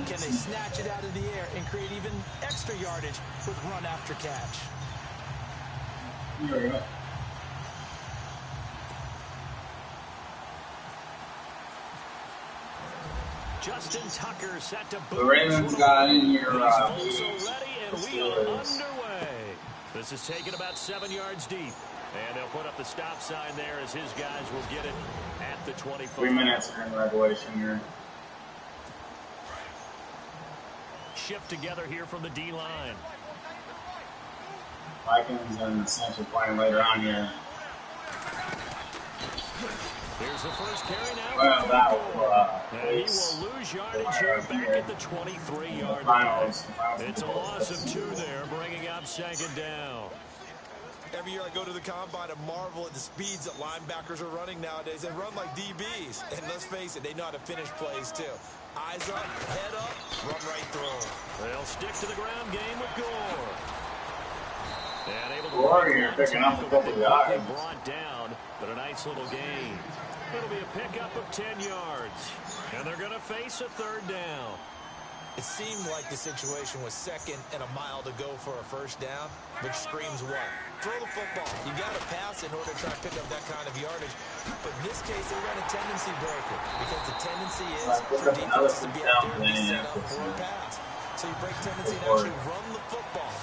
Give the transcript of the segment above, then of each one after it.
Can they snatch it out of the air and create even extra yardage with run after catch? There we go. Justin Tucker set to boot. The Ravens got in here. He's also ready, and we are underway. This is taken about 7 yards deep. And they'll put up the stop sign there as his guys will get it at the 25. 3 minutes in regulation here. Shift together here from the D-line. Vikings and essentially playing later on here. Here's the first carry now. Well, that will he will lose yardage here back at the 23-yard line. It's a loss of 2 there, bringing up second down. Every year I go to the combine and marvel at the speeds that linebackers are running nowadays. They run like DBs. And let's face it, they know how to finish plays too. Eyes up, head up, run right through. They'll stick to the ground game with Gore. And able to Gore here picking up a couple of yards. Brought down, but a nice little gain. It'll be a pickup of 10 yards. And they're going to face a third down. It seemed like the situation was 2nd and a mile to go for a first down, which screams what? Throw the football. You got to pass in order to try to pick up that kind of yardage. But in this case, they ran a tendency breaker because the tendency is for defenses to be out there and be set up for a pass. So you break tendency and actually run the football.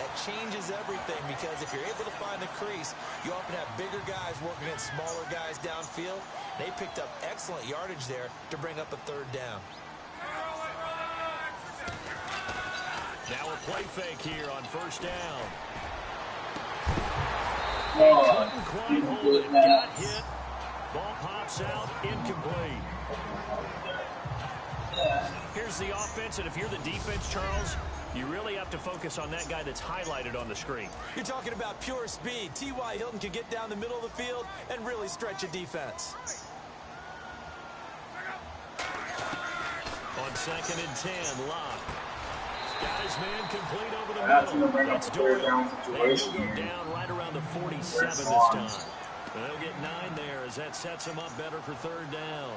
That changes everything because if you're able to find the crease, you often have bigger guys working against smaller guys downfield. They picked up excellent yardage there to bring up a third down. Now a play fake here on first down. Oh, Couldn't quite hold it. Got hit. Ball pops out. Incomplete. Here's the offense, and if you're the defense, Charles, you really have to focus on that guy that's highlighted on the screen. You're talking about pure speed. T.Y. Hilton can get down the middle of the field and really stretch a defense. On 2nd and 10, Locke. Got his man complete over the that's middle. going to bring up a third down situation He'll go here. down right around the 47 this time. They'll get 9 there as that sets him up better for third down.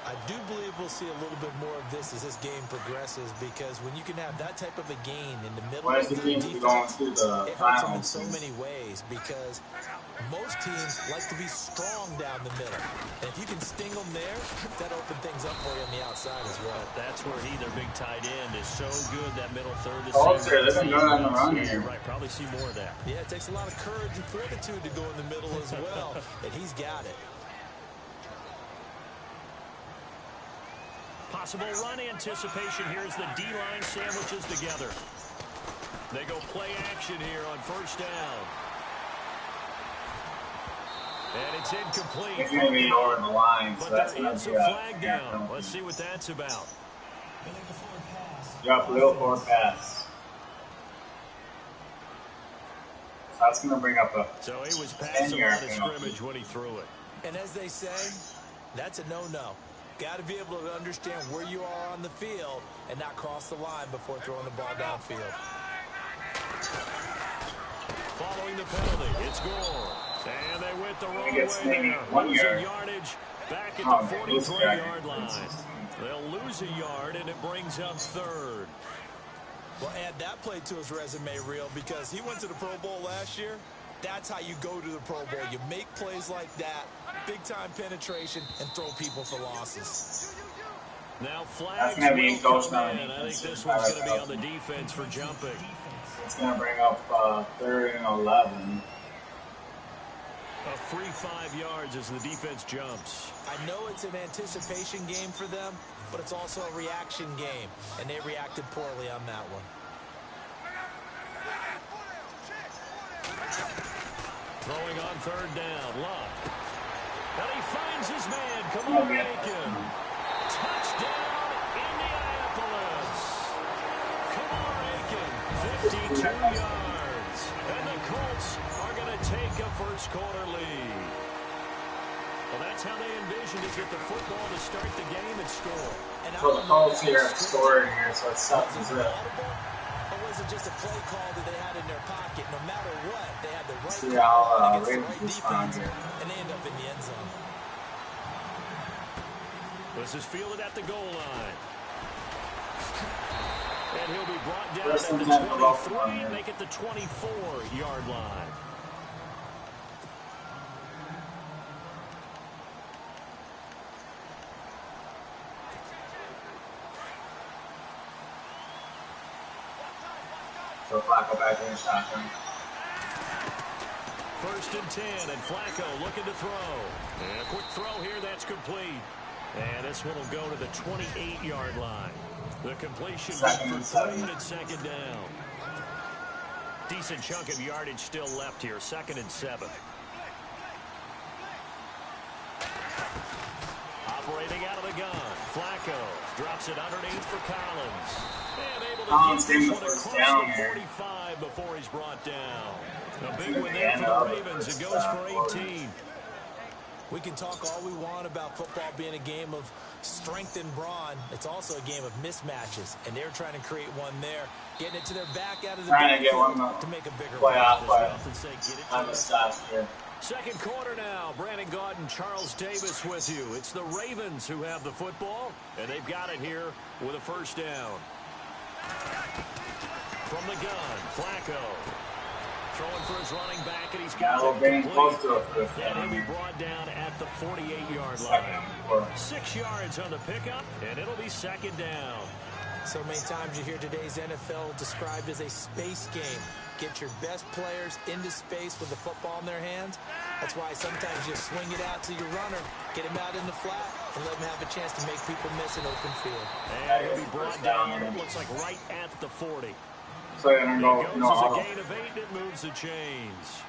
I do believe we'll see a little bit more of this as this game progresses because when you can have that type of a gain in the middle of the defense, it hurts them in so many ways because most teams like to be strong down the middle. And if you can sting them there, that opens things up for you on the outside as well. That's where their big tight end, is so good, that middle third. They've been going on the run here. You're right, probably see more of that. Yeah, it takes a lot of courage and fortitude to go in the middle as well, and he's got it. Possible run anticipation here as the D-line sandwiches together. They go play action here on first down. And it's incomplete. It's going to be over the line, so that's going to be a flag down. Let's see what that's about. Drop a little forward pass. So that's going to bring up a So he was passing on the scrimmage when he threw it. And as they say, that's a no-no. Got to be able to understand where you are on the field and not cross the line before throwing the ball downfield. Following the penalty, it's Gore. And they went the wrong way there. 1 Losing yardage back at the 43-yard line. They'll lose a yard, and it brings up third. Well, add that play to his resume reel because he went to the Pro Bowl last year. That's how you go to the Pro Bowl. You make plays like that, big-time penetration, and throw people for losses. Now flags will come in. I think this one's going to be on the defense for jumping. It's going to bring up 3rd and 11. A free 5 yards as the defense jumps. I know it's an anticipation game for them, but it's also a reaction game, and they reacted poorly on that one. Throwing on third down, Locke. And he finds his man, Kamar Aiken. Touchdown, Indianapolis. Kamar Aiken, 52 yards. And the Colts are going to take a first-quarter lead. Well, that's how they envisioned to get the football to start the game and score. And so the Colts here have scored here, so it's up to zip. Or was it just a play call that they had in their pocket? No matter what, they had the right See how against the Ravens right respond defense, here. and they end up in the end zone. This is fielded at the goal line. And he'll be brought down First at and the 10 for Baltimore, 23, man. make it the 24-yard line. So Flacco back in the shotgun. First and 10, and Flacco looking to throw. And a quick throw here, that's complete. And this one will go to the 28-yard line. The completion for 3, and it's second down. Decent chunk of yardage still left here, 2nd and 7. Operating out of the gun, Flacco drops it underneath for Collins. And able to get this one across the 45 before he's brought down. A big one there for the Ravens. It goes for 18. We can talk all we want about football being a game of strength and brawn. It's also a game of mismatches, and they're trying to create one there, getting it to their back out of the backfield to make a bigger playoff play. On the stops here. Second quarter now. Brandon Gaudin and Charles Davis with you. It's the Ravens who have the football, and they've got it here with a first down. From the gun, Flacco. Throwing for his running back, and he's got it complete. And he'll be brought down at the 48-yard line. 6 yards on the pickup, and it'll be second down. So many times you hear today's NFL described as a space game. Get your best players into space with the football in their hands. That's why sometimes you swing it out to your runner, get him out in the flat, and let him have a chance to make people miss an open field. And he'll be brought down, it looks like right at the 40. So I don't know, it goes as a gain of 8, and it moves the chains.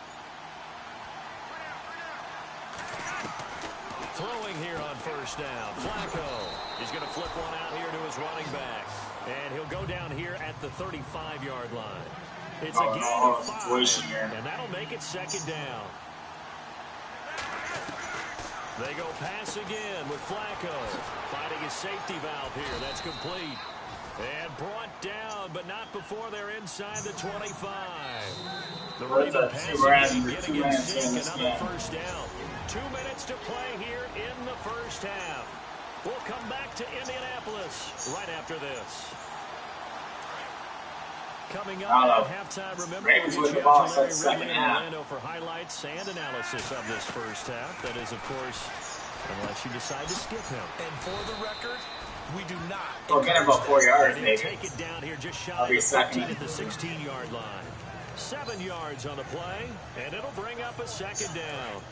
Throwing here on first down. Flacco is going to flip one out here to his running back. And he'll go down here at the 35-yard line. It's a gain of 5, and that'll make it second down. They go pass again with Flacco. Finding his safety valve here. That's complete. And brought down, but not before they're inside the 25. The Raven passing, getting in sync, another first down. 2 minutes to play here in the first half. We'll come back to Indianapolis right after this. Coming up at halftime, remember, Ravens we'll with get the ball you out to second Larry Ridley in half. Orlando for highlights and analysis of this first half. That is, of course, unless you decide to skip him. And for the record, we do not. We'll get him about 4 yards, And maybe. take it down here just shy I'll of be the 15 second. at the 16-yard line. 7 yards on the play, and it'll bring up a second down.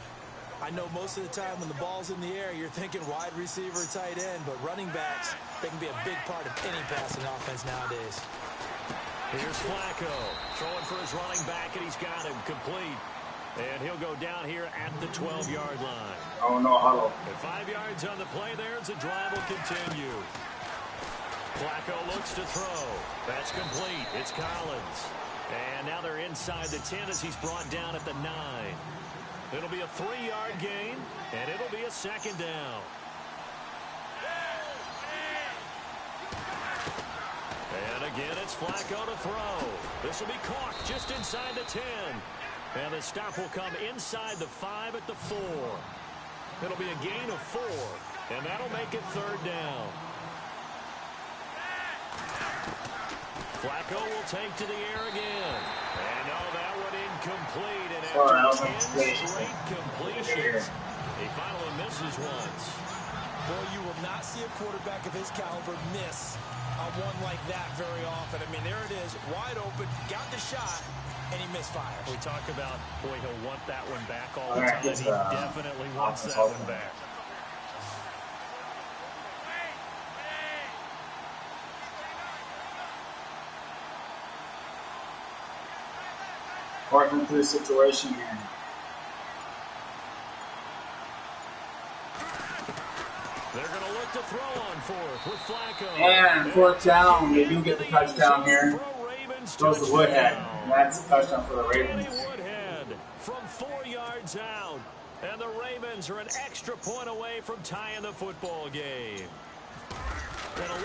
I know most of the time when the ball's in the air, you're thinking wide receiver, tight end, but running backs, they can be a big part of any passing offense nowadays. Here's Flacco throwing for his running back, and he's got him complete. And he'll go down here at the 12-yard line. Oh, no huddle. And 5 yards on the play there as the drive will continue. Flacco looks to throw. That's complete. It's Collins. And now they're inside the 10 as he's brought down at the 9. It'll be a 3-yard gain, and it'll be a second down. And again, it's Flacco to throw. This will be caught just inside the 10. And the stop will come inside the 5 at the 4. It'll be a gain of 4, and that'll make it third down. Flacco will take to the air again. And that one incomplete. And after 10 straight completions, he finally misses once. Boy, you will not see a quarterback of his caliber miss a one like that very often. I mean, there it is, wide open, got the shot, and he misfires. We talk about, boy, he'll want that one back all the time. He definitely wants that one back. Working through the situation here. They're going to look to throw on fourth with Flacco. And fourth down, they do get the touchdown here. Goes to Woodhead. And that's a touchdown for the Ravens. Woodhead from 4 yards out. And the Ravens are an extra point away from tying the football game.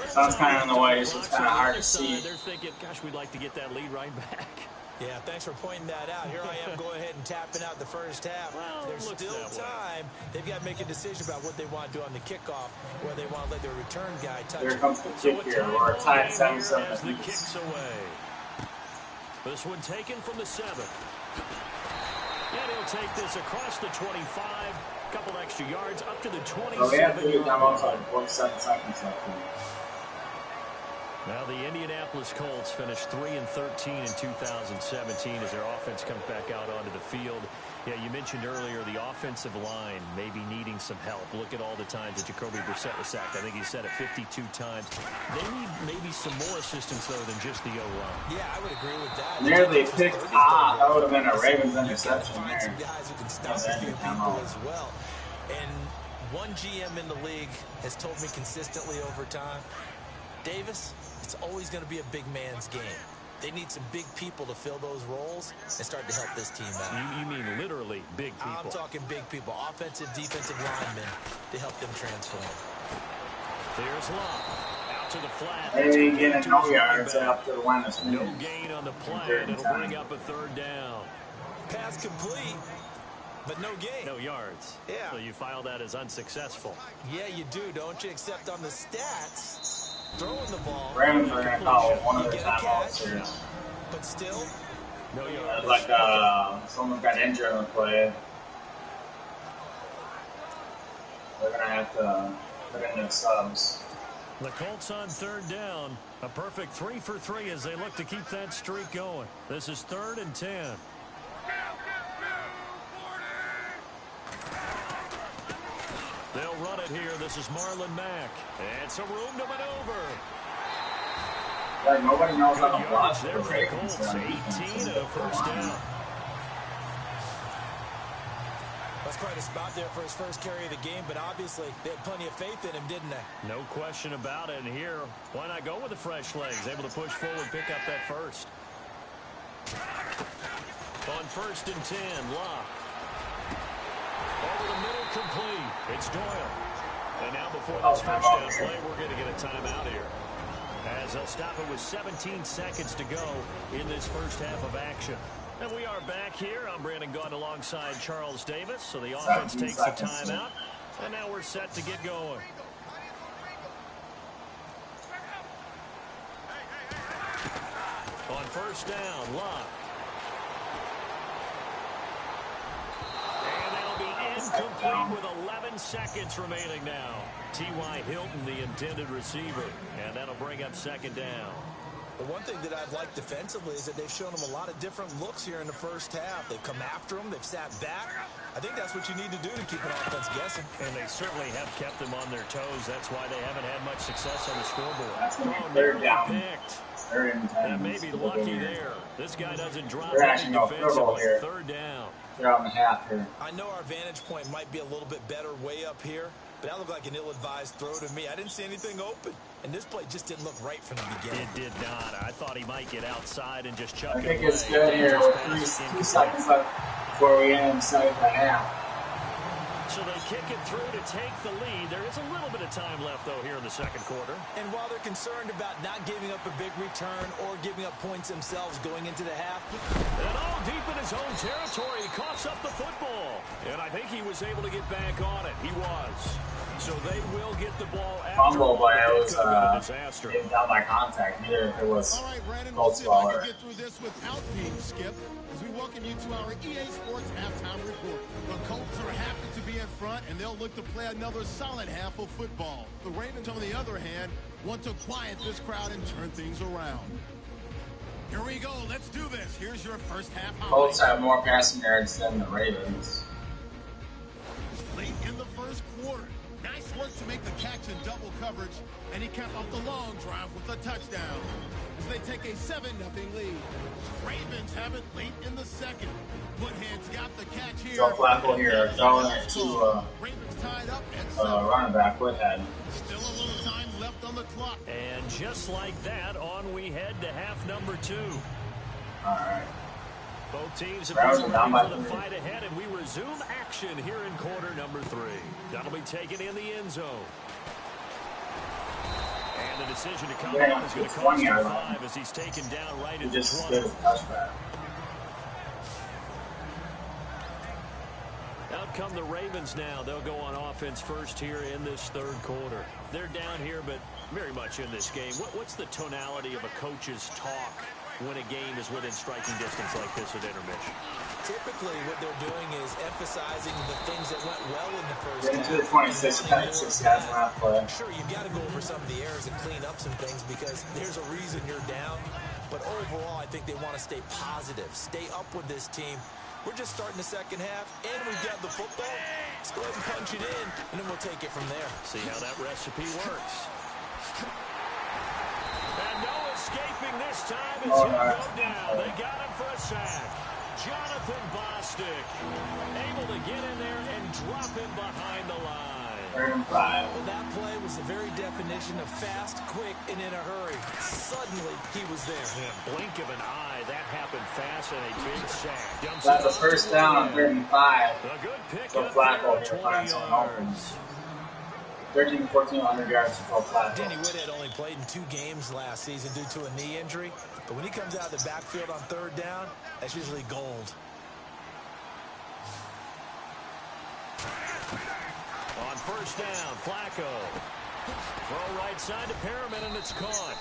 Sounds kind of on the way. It's just kind of hard to see. They're thinking, gosh, we'd like to get that lead right back. Yeah, thanks for pointing that out. Here I am going ahead and tapping out the first half. Well, there's still time. They've got to make a decision about what they want to do on the kickoff, where they want to let their return guy touch it. Here comes the kick here. We're tied 7-7 as the kicks away. This one taken from the 7. And he'll take this across the 25. A couple extra yards up to the 27. So we have to do it down outside 47 seconds left. Now the Indianapolis Colts finished 3-13 in 2017 as their offense comes back out onto the field. Yeah, you mentioned earlier the offensive line maybe needing some help. Look at all the times that Jacoby Brissett was sacked. I think he said it 52 times. They need maybe some more assistance, though, than just the O-line. Yeah, I would agree with that. Nearly picked off. That would have been a Ravens interception there. Some guys who can stop a few people as well. And one GM in the league has told me consistently over time, Davis, it's always going to be a big man's game. They need some big people to fill those roles and start to help this team out. You mean literally big people? I'm talking big people, offensive, defensive linemen to help them transform. There's Love. Out to the flat. They ain't getting no yards after the one. No gain on the play, and it'll bring up a 3rd down. Pass complete, but no gain. No yards. Yeah. So you file that as unsuccessful. Yeah, you do, don't you? Except on the stats. Throwing the ball. Ravens are going to call one of their timeouts here. But still, no yards. Like someone got injured on the play. They're going to have to put in their subs. The Colts on 3rd down. A perfect 3 for 3 as they look to keep that streak going. This is 3rd and 10. They'll run it here. This is Marlon Mack. And some room to maneuver. Like nobody knows how to block there for the Colts. 18 and a 1st down. That's quite a spot there for his first carry of the game, but obviously they had plenty of faith in him, didn't they? No question about it. And here, why not go with the fresh legs? Able to push forward, pick up that first. On 1st and 10, Locke. Over the middle, complete. It's Doyle. And now before this touchdown play, we're going to get a timeout here. As they'll stop it with 17 seconds to go in this first half of action. And we are back here. I'm Brandon Gaunt alongside Charles Davis. So the offense takes the timeout. And now we're set to get going. On 1st down, Locke. Incomplete with 11 seconds remaining now. T.Y. Hilton, the intended receiver. And that'll bring up 2nd down. The one thing that I've liked defensively is that they've shown them a lot of different looks here in the first half. They've come after them. They've sat back. I think that's what you need to do to keep an offense guessing. And they certainly have kept them on their toes. That's why they haven't had much success on the scoreboard. That's going to be 3rd down. That may be lucky there. This guy doesn't drop They're actually going to fiddle here. 3rd down. They're on the half here. I know our vantage point might be a little bit better way up here, but that looked like an ill-advised throw to me. I didn't see anything open, and this play just didn't look right from the beginning. It did not. I thought he might get outside and just chuck it away. I think it's good here. 3 seconds left before we end the half. So they kick it through to take the lead. There is a little bit of time left, though, here in the 2nd quarter. And while they're concerned about not giving up a big return or giving up points themselves going into the half. And all deep in his own territory, he coughs up the football. And I think he was able to get back on it. He was. So they will get the ball after. Fumble, but it was disaster. getting down by contact. Here it was. All right, Brandon, Colts we'll see if I baller. can get through this without being skipped as we welcome you to our EA Sports halftime report. The Colts are happy to be in front, and they'll look to play another solid half of football. The Ravens, on the other hand, want to quiet this crowd and turn things around. Here we go. Let's do this. Here's your first half. Colts have more passing yards than the Ravens. Late in the first quarter. Nice work to make the catch in double coverage, and he capped off the long drive with a touchdown as they take a 7-0 lead. Ravens have it late in the 2nd. Woodhead's got the catch here. Joe Flacco here throwing it to Ravens tied up at 7. running back Woodhead. Still a little time left on the clock. And just like that, on we head to half number 2. All right. Both teams have Browns been are down ready by for the 3. fight ahead, and we resume action here in quarter number 3. That'll be taken in the end zone. And the decision to come on is going to cost him 5 as he's taken down right at the 20. come the Ravens now. They'll go on offense first here in this third quarter. They're down here, but very much in this game. What's the tonality of a coach's talk when a game is within striking distance like this at intermission? Typically, what they're doing is emphasizing the things that went well in the first Getting half. to the 26 guys left play. Sure, you've got to go over some of the errors and clean up some things because there's a reason you're down. But overall, I think they want to stay positive, stay up with this team. We're just starting the second half, and we've got the football. Let's go ahead and punch it in, and then we'll take it from there. See how that recipe works. And no escaping this time as he'll go down. They got him for a sack. Jonathan Bostic able to get in there and drop him behind the line. Well, that play was the very definition of fast, quick, and in a hurry. Suddenly, he was there. Yeah, blink of an eye. That happened fast and a big sack. That's a first down on 3rd and 5. A good pick So Flacco here finds someone open. 13 to 14, 100 yards to Flacco. Danny Whitehead only played in 2 games last season due to a knee injury. But when he comes out of the backfield on 3rd down, that's usually gold. On first down, Flacco. Throw right side to Perriman, and it's caught.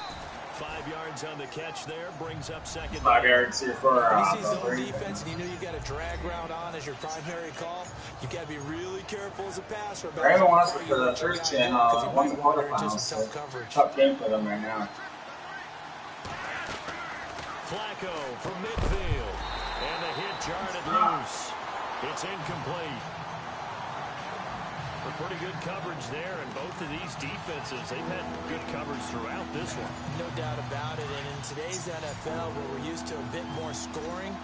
5 yards on the catch there, brings up second. 5 yards here for When he sees zone defense and you know you've got a drag route on as your primary call, you've got to be really careful as a passer. Raven wants it for the first gen, won the quarterfinals, so tough game for them right now. Flacco from midfield, and the hit jarred loose. It's incomplete. Pretty good coverage there, and both of these defenses, they've had good coverage throughout this one. No doubt about it, and in today's NFL, where we're used to a bit more scoring,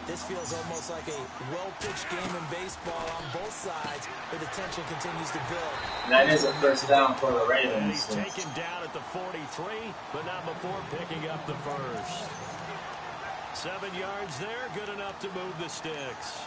this feels almost like a well-pitched game in baseball on both sides, where the tension continues to build. And that is a first down for the Ravens. He's taken down at the 43, but not before picking up the first. 7 yards there, good enough to move the sticks.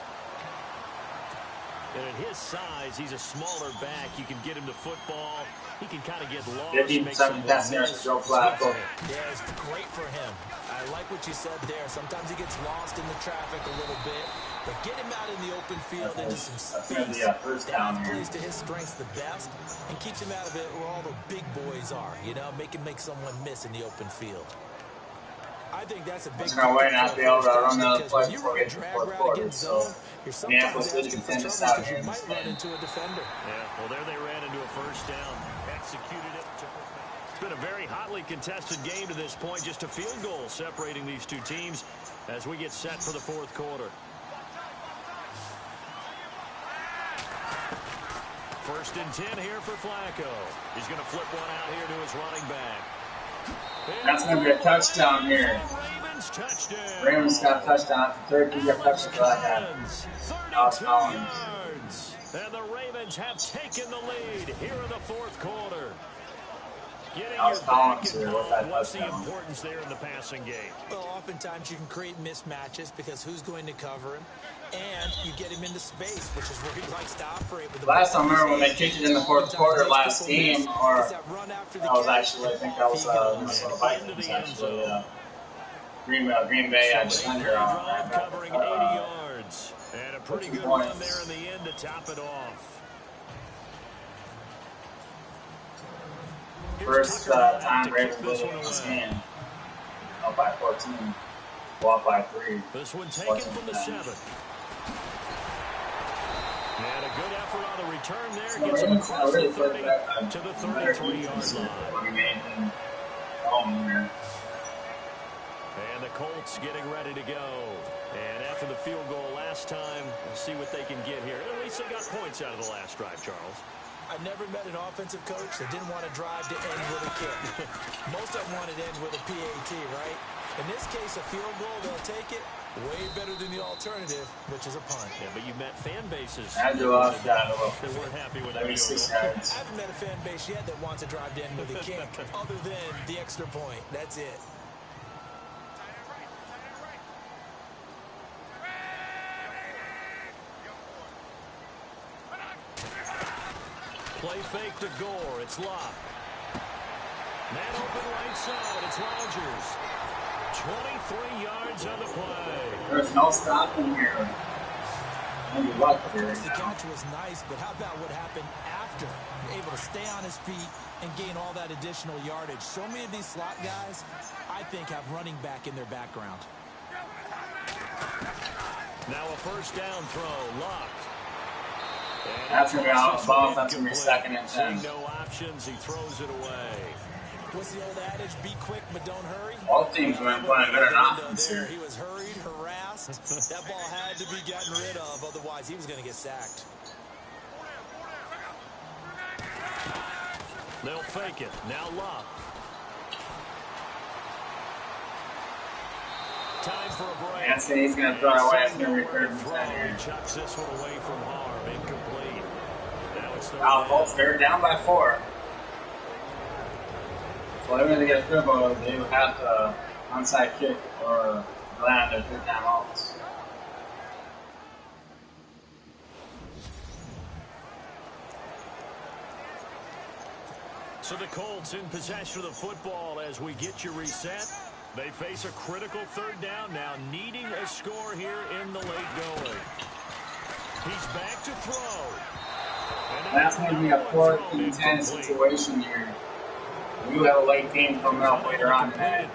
And at his size, he's a smaller back. You can get him to football. He can kind of get lost. 57 passing yards for Joe Flacco. Yeah, it's great for him. I like what you said there. Sometimes he gets lost in the traffic a little bit, but get him out in the open field into some space. First down that plays to his strengths the best and keeps him out of it where all the big boys are. You know, make someone miss in the open field. I think that's a big thing. No way not be able to run the play you before run a drag route against zone, you're sometimes asking for trouble because you might run into a defender. Yeah, well, there they ran into a first down. Executed it to perfection. It's been a very hotly contested game to this point. Just a field goal separating these two teams as we get set for the fourth quarter. First and 10 here for Flacco. He's going to flip one out here to his running back. That's going to be a touchdown here. Ravens got a touchdown. Third, you got a touchdown for that guy. Alex Collins. And the Ravens have taken the lead here in the fourth quarter. Alex Collins here with that What's the touchdown. importance there in the passing game? Well, oftentimes you can create mismatches because who's going to cover him, and you get him into space, which is where he likes to operate. With the Last time, I remember when they kicked it in the fourth quarter last game, or that was actually, I think that was Minnesota Vikings, actually. Green Bay had defender on. Covering 80 yards. And a pretty good run there in the end to top it off. First time Ravens winning this game. Up by 14. Well, up by 3. This one taken from the 7. And a good effort on the return there. Gets him across the 30 to the 33-yard line. And the Colts getting ready to go. And after the field goal last time, we'll see what they can get here. At least they got points out of the last drive, Charles. I've never met an offensive coach that didn't want to drive to end with a kick. Most of them wanted to end with a PAT, right? In this case, a field goal, they'll take it. Way better than the alternative, which is a punt. Yeah, but you met fan bases Andrew lost that they weren't happy with that. 36 I yards. haven't met a fan base yet that wants to drive to end with a kick, other than the extra point. That's it. Play fake to Gore. It's Locke. Man open right side. It's Rodgers. 23 yards on the play. There's no stopping here. Maybe luck Of here. course, the catch was nice, but how about what happened after? You're able to stay on his feet and gain all that additional yardage. So many of these slot guys, I think, have running back in their background. Now a first down throw, locked. That's going to be out of bounds. That's going to be 2nd and 10. Seeing no options, he throws it away. What's the old adage? Be quick, but don't hurry. All teams have been playing good offense here. He was hurried, harassed. That ball had to be gotten rid of, otherwise he was going to get sacked. They'll fake it. Now locked. Time for a break. Yes, he's going to throw it away. It's going to be 3rd and 10 here. Chucks this one away from harm. Incomplete. Now it's 3rd Now, Colts, they're down by 4. So they're going to get a field goal. They would have to onside kick or land their 3 timeouts. So the Colts in possession of the football as we get you reset. They face a critical 3rd down now, needing a score here in the late going. He's back to throw. That's going to be a 4th and 10 situation here. We do have a late game coming up later on today.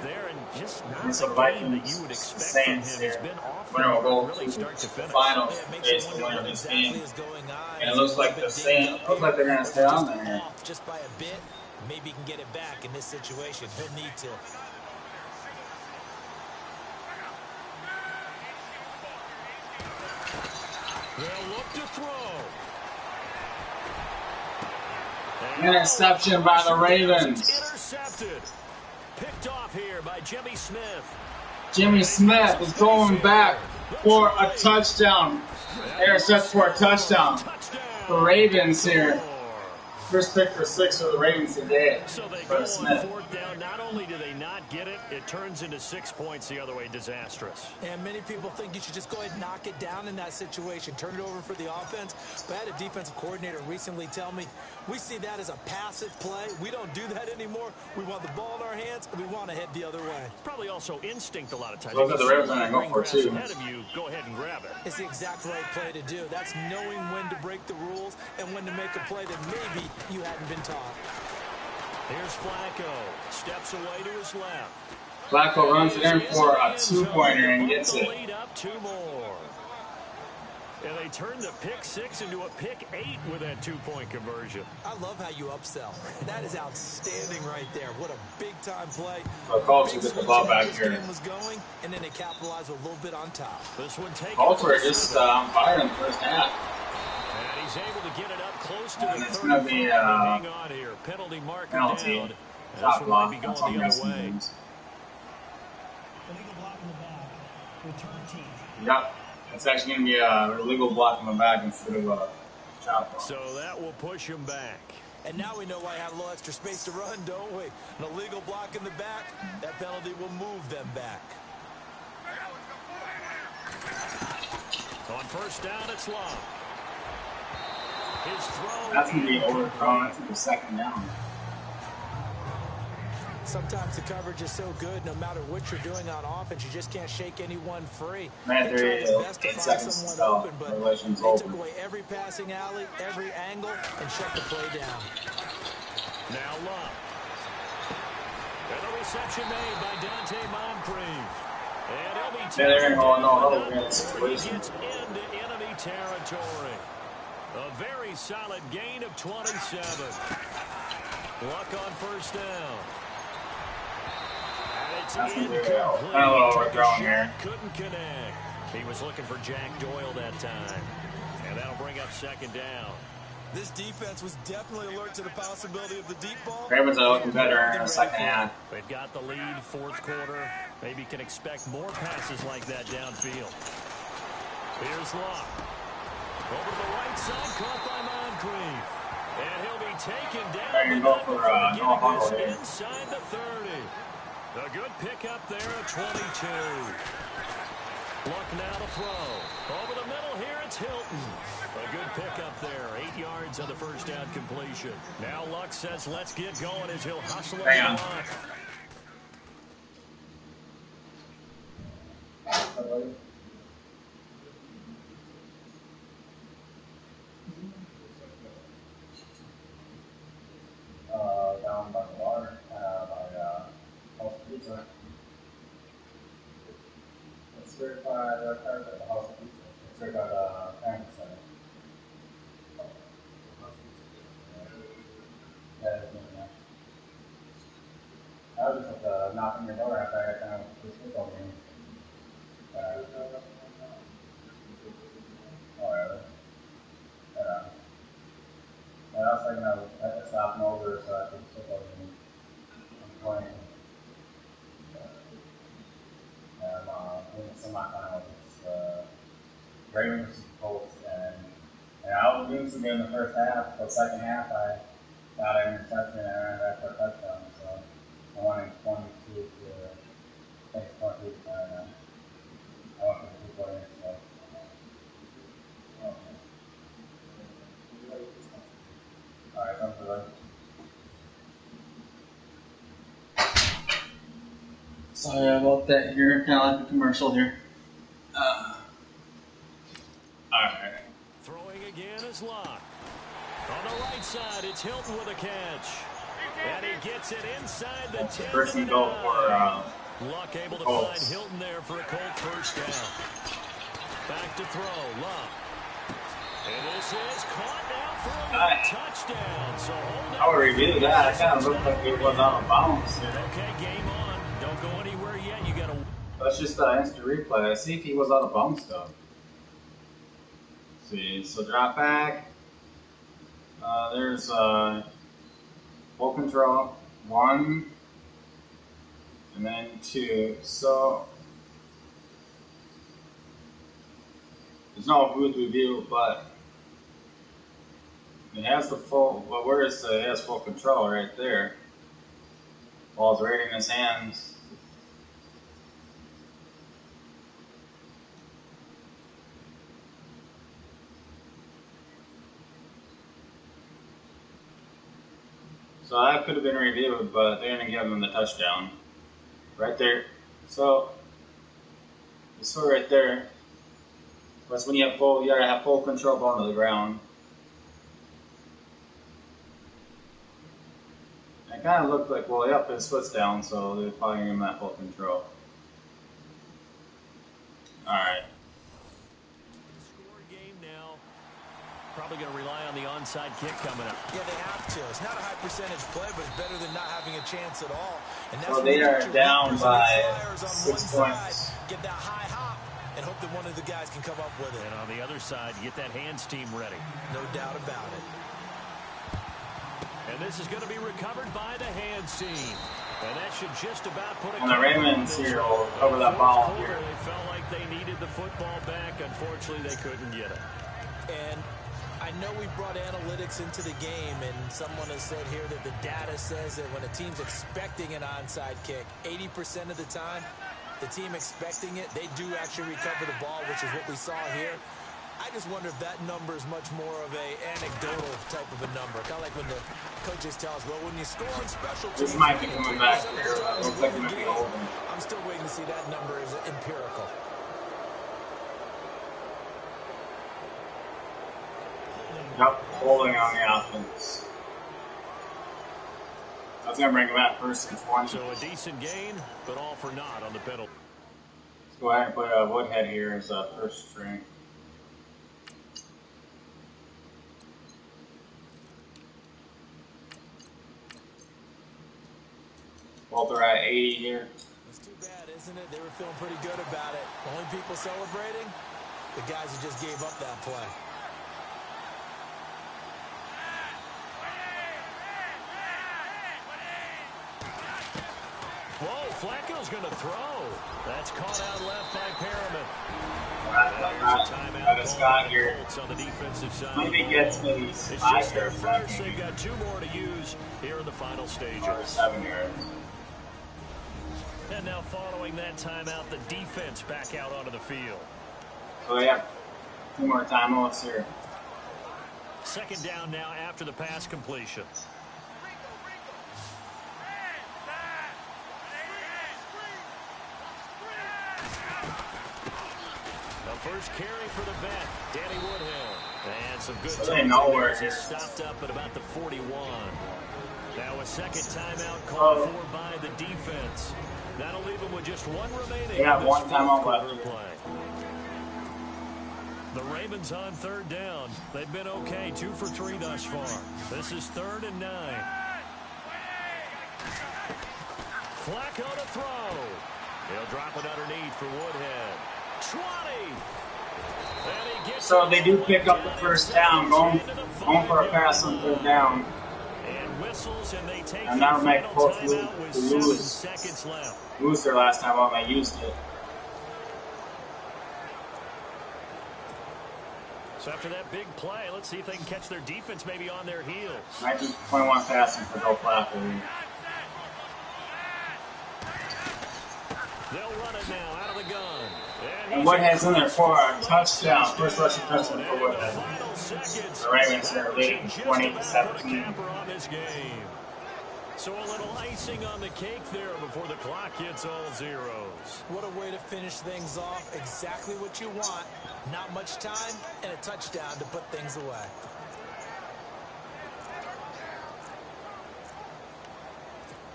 It's a Vikings Saints here. Winner will go to the finals based on winner of this game. And it looks like the Saints, looks like they're going to stay on there. Just by a bit, maybe he can get it back in this situation. He'll need to. They'll look to throw. Interception by the Ravens. Intercepted. Picked off here by Jimmy Smith. Jimmy Smith is going back for a touchdown. Intercepted for a touchdown. The Ravens here. First pick for 6 for the Ravens today. So they for go Smith. on 4th down. Not only do they not get it, it turns into 6 points the other way. Disastrous. And many people think you should just go ahead and knock it down in that situation. Turn it over for the offense. But I had a defensive coordinator recently tell me, we see that as a passive play. We don't do that anymore. We want the ball in our hands, and we want to head the other way. Probably also instinct a lot of times. Look at the Ravens and I go for 2. Ahead of you, go ahead and grab it. It's the exact right play to do. That's knowing when to break the rules and when to make a play that maybe you hadn't been taught. Here's Flacco. Steps away to his left. Flacco runs it in for a 2-pointer and gets it. Lead up 2 more. And they turn the pick 6 into a pick 8 with that 2-point conversion. I love how you upsell. That is outstanding right there. What a big-time play. The Colts will get the ball back here. Was going, and then they capitalized a little bit on top. This one taken. Colts were just on fire in the first half. And he's able to get it up close to And the it's 30. going to be Hang on here. Penalty marker penalty. down. Top This one block. might be That's going all the other missing way. games. Illegal block in the back. Return team. Yep. It's actually going to be a illegal block in the back instead of a chop block. So that will push him back. And now we know why I have a little extra space to run, don't we? An illegal block in the back, that penalty will move them back. On first down, it's Love. His throw. That's going to be overthrown. That's going to be 2nd down. Sometimes the coverage is so good, no matter what you're doing on offense, you just can't shake anyone free. Man, They tried their 8 best to find seconds to someone spell. open, but Relations they took open. away every passing alley, every angle, and shut the play down. Now Love. And the reception made by Dante Moncrief. And he'll be Yeah, they're going to go on no huddle in that before he situation. gets into enemy territory. A very solid gain of 27. Luck on first down. And it's That's gonna be incomplete. kind of a little Took a overthrown shot, here. couldn't connect. He was looking for Jack Doyle that time. And that'll bring up 2nd down. This defense was definitely alert to the possibility of the deep ball. Ravens are looking better in the second half. They've got the lead, 4th quarter. Maybe can expect more passes like that downfield. Here's Locke. Over to the right side, caught by Moncrief. And he'll be taken down. There you go for no huddle here. Inside the 30. A good pickup there at 22. Luck now to throw. Over the middle here, it's Hilton. A good pickup there. 8 yards on the first down completion. Now Luck says, let's get going as he'll hustle Hang up on. the line. It's certified carpet at the house of pizza. It's certified parent center. Yeah, it's good enough. I was just knocking your door after I got down with this football game. Oh, really? Yeah. I was thinking I could stop them over so I could football game. I'm playing. In the semifinals, it's Ravens versus Colts, and I was losing in the first half. The second half, I got an interception and I ran back for a touchdown. So I won 22 to 22. I went for the 2 points. So, all right, thanks for that. Sorry about that here, kind of like a commercial here. Alright. Throwing again is Locke. On the right side, it's Hilton with a catch. And he gets it inside the 10. First and goal for Locke able to Colts. find Hilton there for a Colt first down. Back to throw, Locke. And this is caught now for a touchdown. So hold I would review that. It kind of looked like it was out of bounds here. Okay, game on. Don't go anywhere yet. You got to. Let's just instant replay. Let's see if he was out of bounds though. See, so drop back. There's full control. 1 and then 2. So there's no good review, but it has the full. Well, where is it has full control right there? Ball's right in his hands. So that could have been reviewed, but they didn't give him the touchdown. Right there. So this one right there. That's when you have full. You gotta have full control ball to the ground. It kind of looked like, well, yep, his foot's down, so they're probably giving him that full control. All right. Score game now. Probably going to rely on the onside kick coming up. Yeah, they have to. It's not a high percentage play, but it's better than not having a chance at all. And that's So they are down by 6 points. Get that high hop and hope that one of the guys can come up with it. And on the other side, get that hands team ready. No doubt about it. And this is going to be recovered by the hands team. And that should just about put it. And the Ravens here will cover that ball here. They felt like they needed the football back. Unfortunately, they couldn't get it. And I know we brought analytics into the game, and someone has said here that the data says that when a team's expecting an onside kick, 80% of the time, the team expecting it, they do actually recover the ball, which is what we saw here. I just wonder if that number is much more of a anecdotal type of a number. Kind of like when the coaches tell us, well, when you score on special teams, this might be coming back here. Looks like it might be holding. I'm still waiting to see that number is empirical. Yep, holding on the offense. I was going to bring him back first and 20. So a decent gain, but all for naught on the penalty. Let's go ahead and put Woodhead here as a first string. Both are at 80 here. It's too bad, isn't it? They were feeling pretty good about it. The only people celebrating, the guys who just gave up that play. Whoa, Flacco's going to throw. That's caught out left by Perriman. Got a Scott here. On the defensive side. Maybe gets maybe 5 yards. They've got 2 more to use here in the final stages. Or 7 yards. And now following that timeout, the defense back out onto the field. So yeah, 2 more timeouts here. Second down now after the pass completion. The first carry for the vet, Danny Woodhill. And some good nowhere. He stopped up at about the 41. Now a second timeout called for by the defense. That'll leave them with just one remaining. They got one time on left. Play. The Ravens on third down. They've been okay, 2 for 3 thus far. This is 3rd and 9. Flacco to throw. He'll drop it underneath for Woodhead. 20. So they do pick up the first down, going for a pass on third down. And that'll make both lose their last time out. They used it. So after that big play, let's see if they can catch their defense maybe on their heels. 19.1 passing for Joe Flacco. They'll run it now out of the gun. And Woodhead's in there for a touchdown. First rushing touchdown for Woodhead. The Ravens are leading 20-17. So a little icing on the cake there before the clock hits all zeros. What a way to finish things off. Exactly what you want. Not much time and a touchdown to put things away.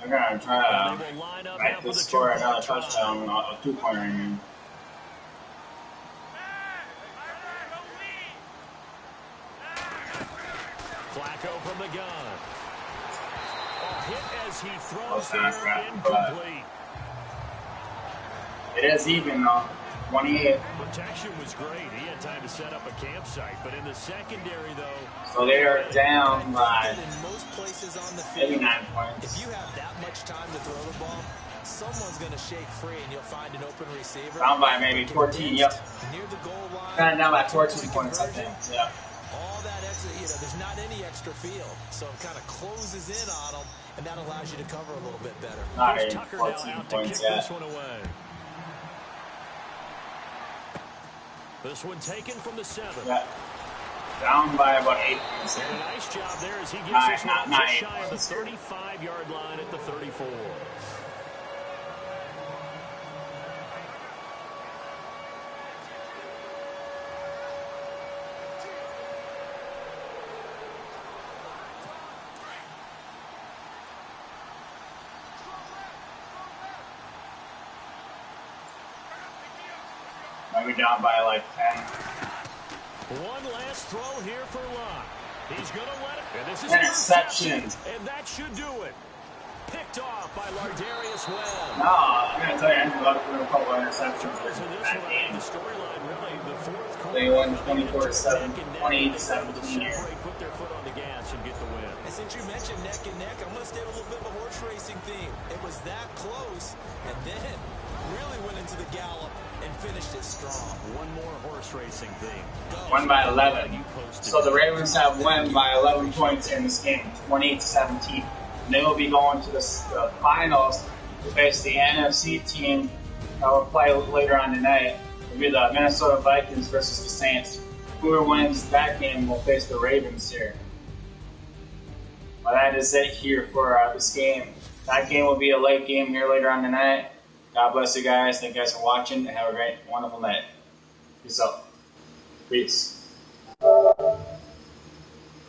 They're going to try to make this score another touchdown, a two-pointer, I mean. Flacco from the gun. A hit as he throws there, incomplete. It is even, though. 28. Protection was great. He had time to set up a campsite, but in the secondary, though. So they are down by in most places on the field, 89 points. If you have that much time to throw the ball, someone's going to shake free and you'll find an open receiver. Down by maybe 14, yep. Near the goal line. Kind of down by 14 points, I think. Yeah. All that extra, there's not any extra field, so it kind of closes in on them, and that allows you to cover a little bit better. Not even 14 points yet. This one taken from the 7. Yeah. Down by about 8 points. And a nice job there as he gets this one just shy of the 35-yard line at the 34. Maybe down by like 10. One last throw here for Locke. He's going to let it. And this is interception. And that should do it. Picked off by Lardarius Webb. No, I'm going to tell you, Andrew Luck threw a couple of interceptions in that game. The storyline really, the fourth quarter. They won 24-7, 28-17 here. Put their foot on the gas and get the win. And since you mentioned neck and neck, I'm going to stay with a little bit of a horse racing theme. It was that close, and then really went into the gallop and finished it strong. One more horse racing theme. Won by 11. So the Ravens have won by 11 points in this game, 28-17. And they will be going to the finals to face the NFC team that will play later on tonight. It will be the Minnesota Vikings versus the Saints. Whoever wins that game will face the Ravens here. Well, that is it here for this game. That game will be a late game here later on tonight. God bless you guys. Thank you guys for watching, and have a great, wonderful night. Peace out. Peace.